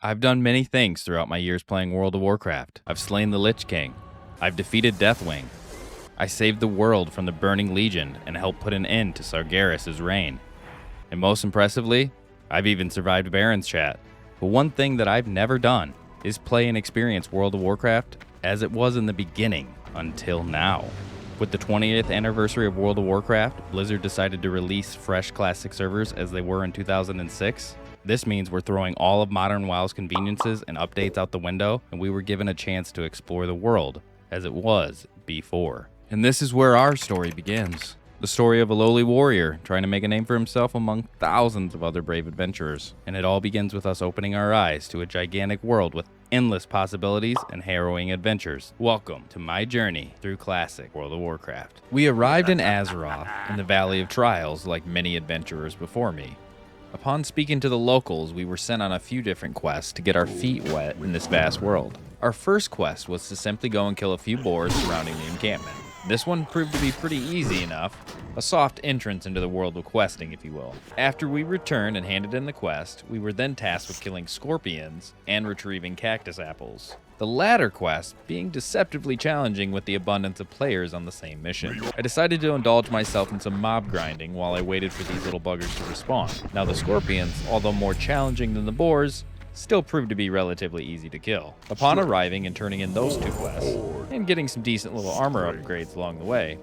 I've done many things throughout my years playing World of Warcraft. I've slain the Lich King. I've defeated Deathwing. I saved the world from the Burning Legion and helped put an end to Sargeras' reign. And most impressively, I've even survived Baron's chat. But one thing that I've never done is play and experience World of Warcraft as it was in the beginning until now. With the 20th anniversary of World of Warcraft, Blizzard decided to release fresh classic servers as they were in 2006. This means we're throwing all of modern WoW's conveniences and updates out the window, and we were given a chance to explore the world as it was before. And this is where our story begins. The story of a lowly warrior trying to make a name for himself among thousands of other brave adventurers. And it all begins with us opening our eyes to a gigantic world with endless possibilities and harrowing adventures. Welcome to my journey through classic World of Warcraft. We arrived in Azeroth in the Valley of Trials like many adventurers before me. Upon speaking to the locals, we were sent on a few different quests to get our feet wet in this vast world. Our first quest was to simply go and kill a few boars surrounding the encampment. This one proved to be pretty easy enough, a soft entrance into the world of questing, if you will. After we returned and handed in the quest, we were then tasked with killing scorpions and retrieving cactus apples. The latter quest being deceptively challenging with the abundance of players on the same mission. I decided to indulge myself in some mob grinding while I waited for these little buggers to respawn. Now the scorpions, although more challenging than the boars, still proved to be relatively easy to kill. Upon arriving and turning in those two quests, and getting some decent little armor upgrades along the way,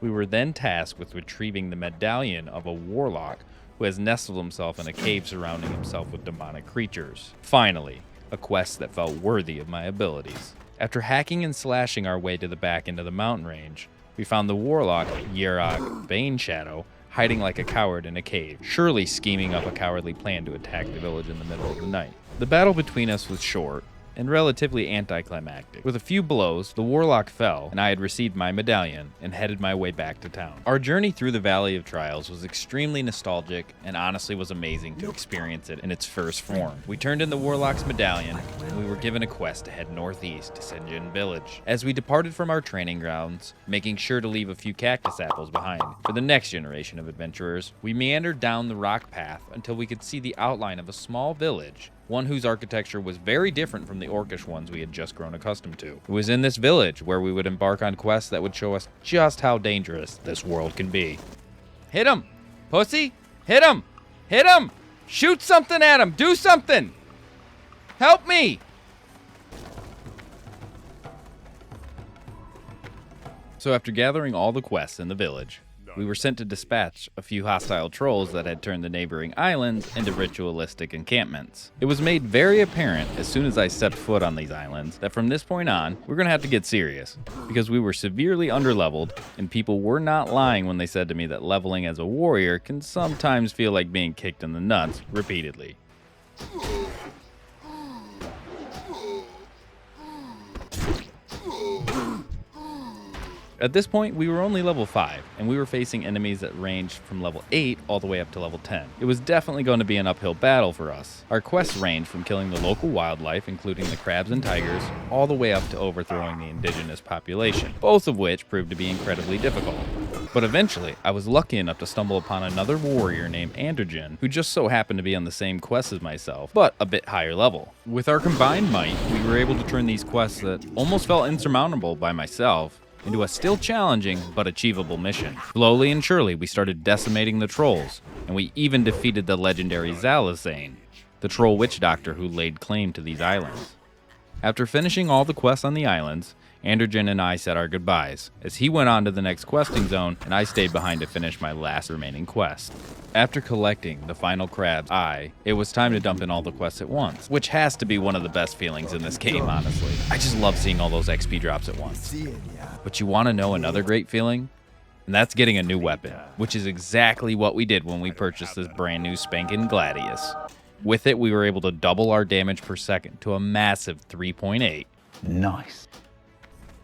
we were then tasked with retrieving the medallion of a warlock who has nestled himself in a cave surrounding himself with demonic creatures. Finally, a quest that felt worthy of my abilities. After hacking and slashing our way to the back end of the mountain range, we found the warlock, Yerok Baneshadow, hiding like a coward in a cave, surely scheming up a cowardly plan to attack the village in the middle of the night. The battle between us was short and relatively anticlimactic. With a few blows, the warlock fell, and I had received my medallion and headed my way back to town. Our journey through the Valley of Trials was extremely nostalgic and honestly was amazing to experience it in its first form. We turned in the warlock's medallion, and we were given a quest to head northeast to Sinjin Village. As we departed from our training grounds, making sure to leave a few cactus apples behind for the next generation of adventurers, we meandered down the rock path until we could see the outline of a small village, one whose architecture was very different from the orcish ones we had just grown accustomed to. It was in this village where we would embark on quests that would show us just how dangerous this world can be. Hit him! Pussy! Hit him! Hit him! Shoot something at him! Do something! Help me! So after gathering all the quests in the village, we were sent to dispatch a few hostile trolls that had turned the neighboring islands into ritualistic encampments. It was made very apparent as soon as I stepped foot on these islands that from this point on, we're gonna have to get serious, because we were severely underleveled, and people were not lying when they said to me that leveling as a warrior can sometimes feel like being kicked in the nuts repeatedly. At this point, we were only level 5, and we were facing enemies that ranged from level 8 all the way up to level 10. It was definitely going to be an uphill battle for us. Our quests ranged from killing the local wildlife, including the crabs and tigers, all the way up to overthrowing the indigenous population, both of which proved to be incredibly difficult. But eventually, I was lucky enough to stumble upon another warrior named Androgen, who just so happened to be on the same quest as myself, but a bit higher level. With our combined might, we were able to turn these quests that almost felt insurmountable by myself into a still challenging but achievable mission. Slowly and surely, we started decimating the trolls, and we even defeated the legendary Zalazane, the troll witch doctor who laid claim to these islands. After finishing all the quests on the islands, Androgen and I said our goodbyes, as he went on to the next questing zone and I stayed behind to finish my last remaining quest. After collecting the final crab's eye, it was time to dump in all the quests at once, which has to be one of the best feelings in this game, honestly. I just love seeing all those XP drops at once. But you want to know another great feeling? And that's getting a new weapon, which is exactly what we did when we purchased this brand new spankin' Gladius. With it, we were able to double our damage per second to a massive 3.8. Nice.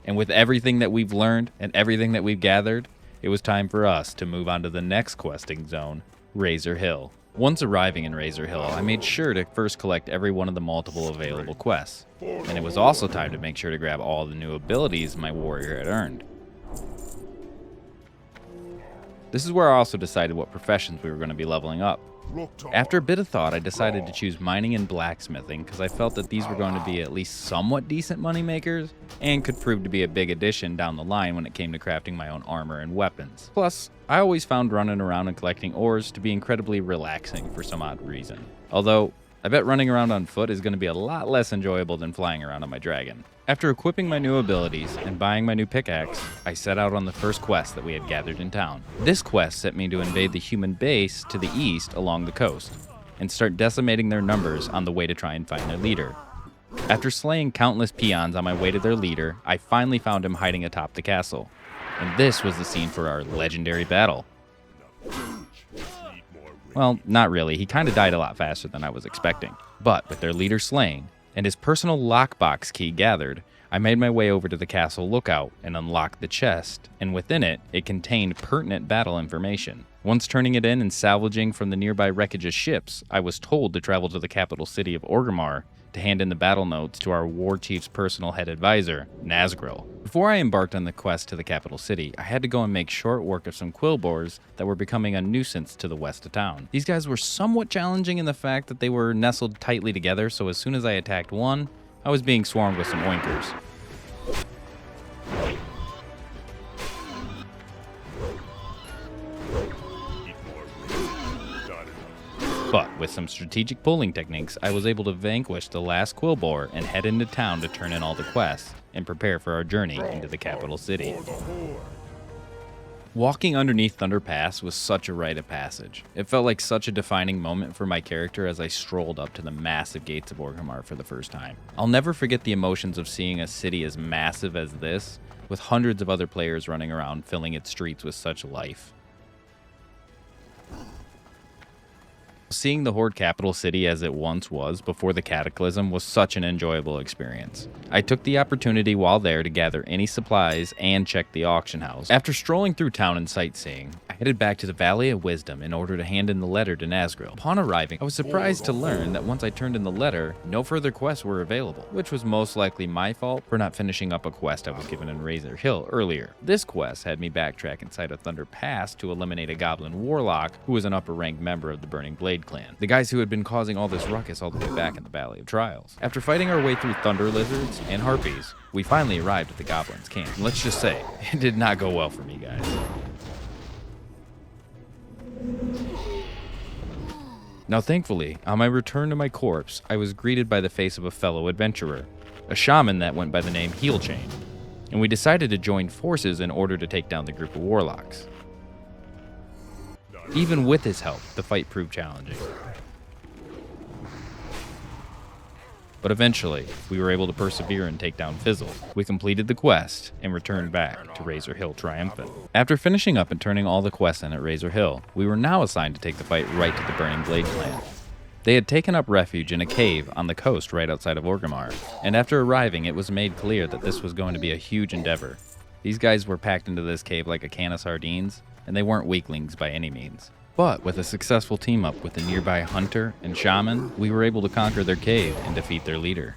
And with everything that we've learned and everything that we've gathered, it was time for us to move on to the next questing zone, Razer Hill. Once arriving in Razer Hill, I made sure to first collect every one of the multiple available quests. And it was also time to make sure to grab all the new abilities my warrior had earned. This is where I also decided what professions we were going to be leveling up. After a bit of thought, I decided to choose mining and blacksmithing because I felt that these were going to be at least somewhat decent money makers and could prove to be a big addition down the line when it came to crafting my own armor and weapons. Plus, I always found running around and collecting ores to be incredibly relaxing for some odd reason. Although, I bet running around on foot is going to be a lot less enjoyable than flying around on my dragon. After equipping my new abilities and buying my new pickaxe, I set out on the first quest that we had gathered in town. This quest sent me to invade the human base to the east along the coast, and start decimating their numbers on the way to try and find their leader. After slaying countless peons on my way to their leader, I finally found him hiding atop the castle. And this was the scene for our legendary battle. Well, not really. He kind of died a lot faster than I was expecting. But with their leader slain, and his personal lockbox key gathered, I made my way over to the castle lookout and unlocked the chest, and within it, it contained pertinent battle information. Once turning it in and salvaging from the nearby wreckage of ships, I was told to travel to the capital city of Orgrimmar to hand in the battle notes to our war chief's personal head advisor, Nazgril. Before I embarked on the quest to the capital city, I had to go and make short work of some quillboars that were becoming a nuisance to the west of town. These guys were somewhat challenging in the fact that they were nestled tightly together, so as soon as I attacked one, I was being swarmed with some oinkers. But with some strategic pulling techniques, I was able to vanquish the last quillboar and head into town to turn in all the quests and prepare for our journey into the capital city. Walking underneath Thunder Pass was such a rite of passage. It felt like such a defining moment for my character as I strolled up to the massive gates of Orgrimmar for the first time. I'll never forget the emotions of seeing a city as massive as this, with hundreds of other players running around filling its streets with such life. Seeing the Horde capital city as it once was before the Cataclysm was such an enjoyable experience. I took the opportunity while there to gather any supplies and check the auction house. After strolling through town and sightseeing, I headed back to the Valley of Wisdom in order to hand in the letter to Nazgril. Upon arriving, I was surprised to learn that once I turned in the letter, no further quests were available, which was most likely my fault for not finishing up a quest I was given in Razer Hill earlier. This quest had me backtrack inside of Thunder Pass to eliminate a goblin warlock who was an upper-ranked member of the Burning Blade clan, the guys who had been causing all this ruckus all the way back in the Valley of Trials. After fighting our way through thunder lizards and harpies, we finally arrived at the goblins' camp. And let's just say, it did not go well for me, guys. Now thankfully, on my return to my corpse, I was greeted by the face of a fellow adventurer, a shaman that went by the name Heelchain, and we decided to join forces in order to take down the group of warlocks. Even with his help, the fight proved challenging. But eventually, we were able to persevere and take down Fizzle. We completed the quest and returned back to Razer Hill triumphant. After finishing up and turning all the quests in at Razer Hill, we were now assigned to take the fight right to the Burning Blade clan. They had taken up refuge in a cave on the coast right outside of Orgrimmar, and after arriving, it was made clear that this was going to be a huge endeavor. These guys were packed into this cave like a can of sardines, and they weren't weaklings by any means. But with a successful team up with the nearby hunter and shaman, we were able to conquer their cave and defeat their leader.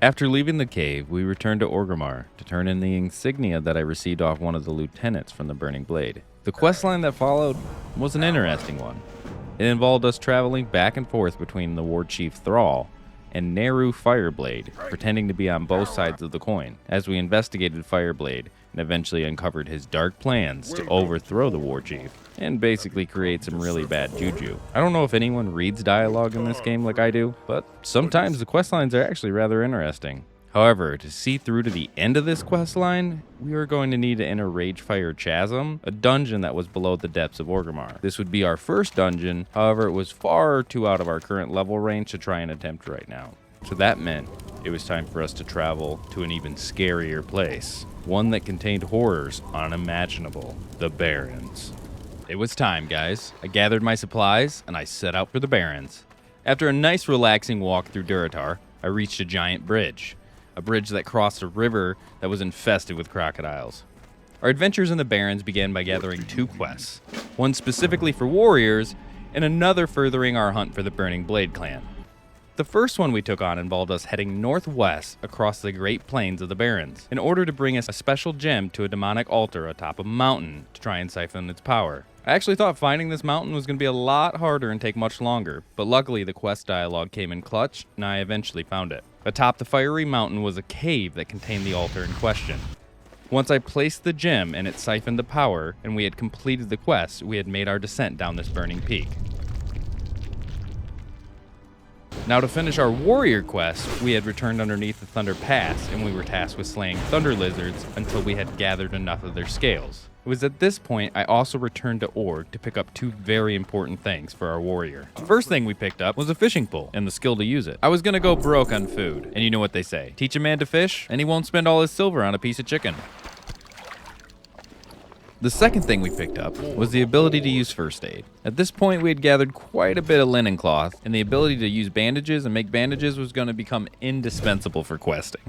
After leaving the cave, we returned to Orgrimmar to turn in the insignia that I received off one of the lieutenants from the Burning Blade. The questline that followed was an interesting one. It involved us traveling back and forth between the war chief Thrall and Neru Fireblade, pretending to be on both sides of the coin, as we investigated Fireblade and eventually uncovered his dark plans to overthrow the war chief and basically create some really bad juju. I don't know if anyone reads dialogue in this game like I do, but sometimes the questlines are actually rather interesting. However, to see through to the end of this questline, we were going to need to enter Ragefire Chasm, a dungeon that was below the depths of Orgrimmar. This would be our first dungeon, however it was far too out of our current level range to try and attempt right now. So that meant it was time for us to travel to an even scarier place, one that contained horrors unimaginable, the Barrens. It was time, guys. I gathered my supplies and I set out for the Barrens. After a nice relaxing walk through Durotar, I reached a giant bridge. A bridge that crossed a river that was infested with crocodiles. Our adventures in the Barrens began by gathering two quests, one specifically for warriors, and another furthering our hunt for the Burning Blade clan. The first one we took on involved us heading northwest across the Great Plains of the Barrens in order to bring us a special gem to a demonic altar atop a mountain to try and siphon its power. I actually thought finding this mountain was going to be a lot harder and take much longer, but luckily the quest dialogue came in clutch, and I eventually found it. Atop the fiery mountain was a cave that contained the altar in question. Once I placed the gem and it siphoned the power, and we had completed the quest, we had made our descent down this burning peak. Now to finish our warrior quest, we had returned underneath the Thunder Pass, and we were tasked with slaying thunder lizards until we had gathered enough of their scales. It was at this point I also returned to Org to pick up two very important things for our warrior. The first thing we picked up was a fishing pole and the skill to use it. I was gonna go broke on food, and you know what they say. Teach a man to fish, and he won't spend all his silver on a piece of chicken. The second thing we picked up was the ability to use first aid. At this point, we had gathered quite a bit of linen cloth, and the ability to use bandages and make bandages was going to become indispensable for questing.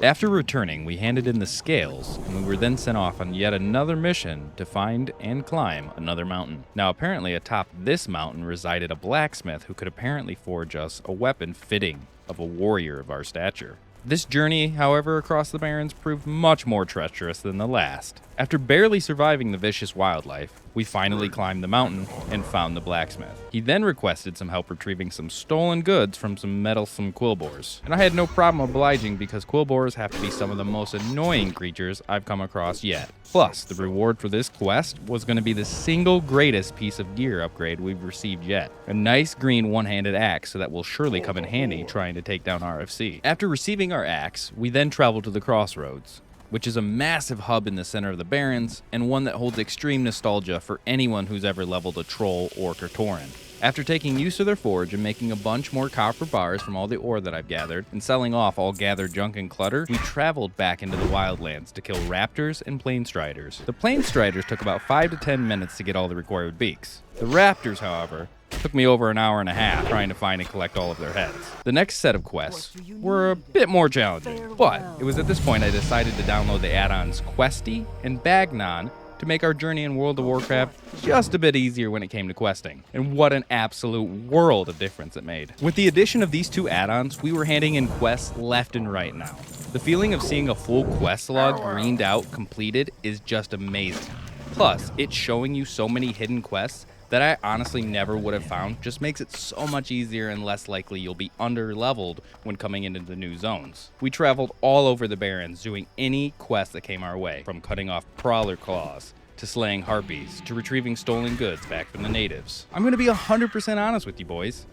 After returning, we handed in the scales, and we were then sent off on yet another mission to find and climb another mountain. Now, apparently atop this mountain resided a blacksmith who could apparently forge us a weapon fitting of a warrior of our stature. This journey, however, across the Barrens proved much more treacherous than the last. After barely surviving the vicious wildlife, we finally climbed the mountain and found the blacksmith. He then requested some help retrieving some stolen goods from some meddlesome quillboars. And I had no problem obliging because quillboars have to be some of the most annoying creatures I've come across yet. Plus, the reward for this quest was going to be the single greatest piece of gear upgrade we've received yet. A nice green one-handed axe, so that will surely come in handy trying to take down RFC. After receiving our axe, we then traveled to the Crossroads, which is a massive hub in the center of the Barrens, and one that holds extreme nostalgia for anyone who's ever leveled a Troll, Orc, or Tauren. After taking use of their forge and making a bunch more copper bars from all the ore that I've gathered, and selling off all gathered junk and clutter, we traveled back into the wildlands to kill raptors and planestriders. The planestriders took about 5 to 10 minutes to get all the required beaks. The raptors, however, took me over an hour and a half trying to find and collect all of their heads. The next set of quests were a bit more challenging, but it was at this point I decided to download the add-ons Questy and Bagnon to make our journey in World of Warcraft just a bit easier when it came to questing. And what an absolute world of difference it made. With the addition of these two add-ons, we were handing in quests left and right now. The feeling of seeing a full quest log greened out, completed, is just amazing. Plus, it's showing you so many hidden quests that I honestly never would have found. Just makes it so much easier and less likely you'll be under-leveled when coming into the new zones. We traveled all over the Barrens doing any quest that came our way, from cutting off prowler claws, to slaying harpies, to retrieving stolen goods back from the natives. I'm going to be 100% honest with you boys.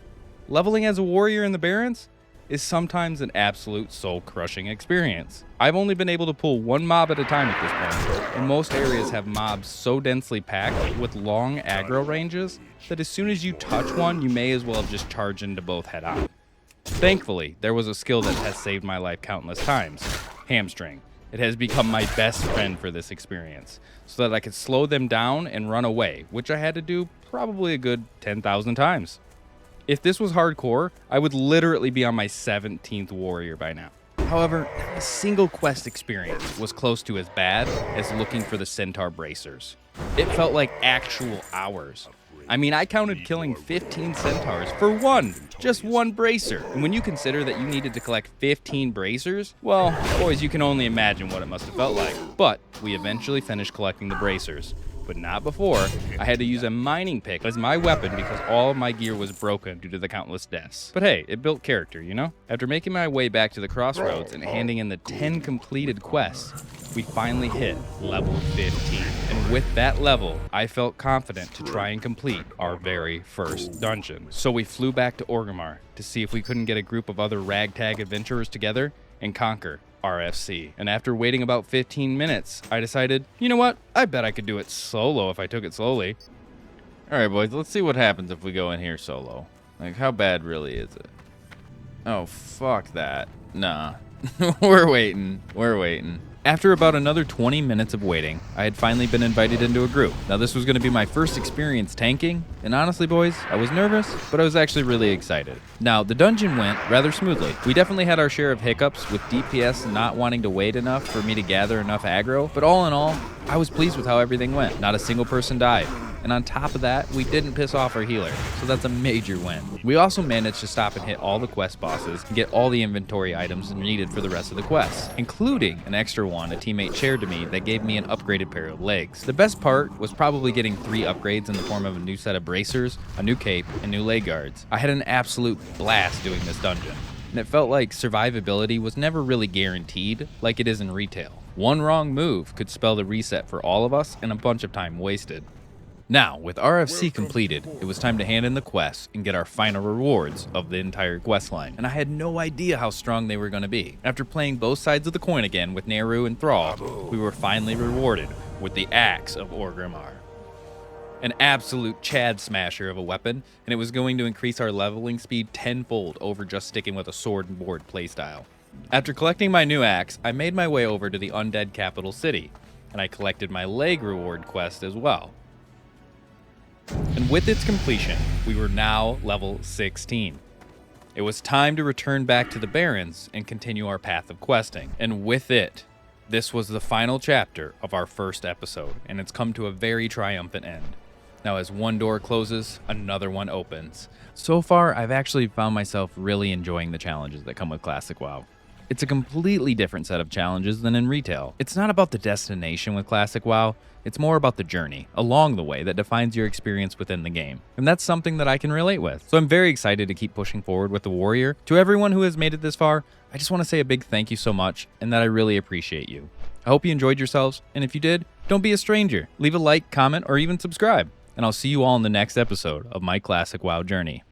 Leveling as a warrior in the Barrens is sometimes an absolute soul-crushing experience. I've only been able to pull one mob at a time at this point, and most areas have mobs so densely packed with long aggro ranges that as soon as you touch one, you may as well just charge into both head on. Thankfully, there was a skill that has saved my life countless times: hamstring. It has become my best friend for this experience, so that I could slow them down and run away, which I had to do probably a good 10,000 times. If this was hardcore, I would literally be on my 17th warrior by now. However, not a single quest experience was close to as bad as looking for the centaur bracers. It felt like actual hours. I mean, I counted killing 15 centaurs for just one bracer. And when you consider that you needed to collect 15 bracers, well, boys, you can only imagine what it must have felt like. But we eventually finished collecting the bracers, but not before I had to use a mining pick as my weapon because all of my gear was broken due to the countless deaths. But hey, it built character, you know? After making my way back to the Crossroads and handing in the 10 completed quests, we finally hit level 15. And with that level, I felt confident to try and complete our very first dungeon. So we flew back to Orgrimmar to see if we couldn't get a group of other ragtag adventurers together and conquer RFC. And after waiting about 15 minutes, I decided, you know what? I bet I could do it solo if I took it slowly. All right, boys, let's see what happens if we go in here solo. Like, how bad really is it? Oh, fuck that. Nah. We're waiting. After about another 20 minutes of waiting, I had finally been invited into a group. Now, this was going to be my first experience tanking, and honestly, boys, I was nervous, but I was actually really excited. Now, the dungeon went rather smoothly. We definitely had our share of hiccups, with DPS not wanting to wait enough for me to gather enough aggro, but all in all, I was pleased with how everything went. Not a single person died. And on top of that, we didn't piss off our healer, so that's a major win. We also managed to stop and hit all the quest bosses and get all the inventory items needed for the rest of the quests, including an extra one a teammate shared to me that gave me an upgraded pair of legs. The best part was probably getting 3 upgrades in the form of a new set of bracers, a new cape, and new leg guards. I had an absolute blast doing this dungeon, and it felt like survivability was never really guaranteed like it is in retail. One wrong move could spell the reset for all of us and a bunch of time wasted. Now, with RFC completed, it was time to hand in the quests and get our final rewards of the entire quest line, and I had no idea how strong they were going to be. After playing both sides of the coin again with Nehru and Thrall, we were finally rewarded with the Axe of Orgrimmar. An absolute Chad smasher of a weapon, and it was going to increase our leveling speed tenfold over just sticking with a sword and board playstyle. After collecting my new axe, I made my way over to the undead capital city, and I collected my leg reward quest as well. And with its completion, we were now level 16. It was time to return back to the Barrens and continue our path of questing. And with it, this was the final chapter of our first episode, and it's come to a very triumphant end. Now, as one door closes, another one opens. So far, I've actually found myself really enjoying the challenges that come with Classic WoW. It's a completely different set of challenges than in retail. It's not about the destination with Classic WoW, it's more about the journey along the way that defines your experience within the game. And that's something that I can relate with. So I'm very excited to keep pushing forward with the Warrior. To everyone who has made it this far, I just want to say a big thank you so much and that I really appreciate you. I hope you enjoyed yourselves, and if you did, don't be a stranger. Leave a like, comment, or even subscribe. And I'll see you all in the next episode of my Classic WoW journey.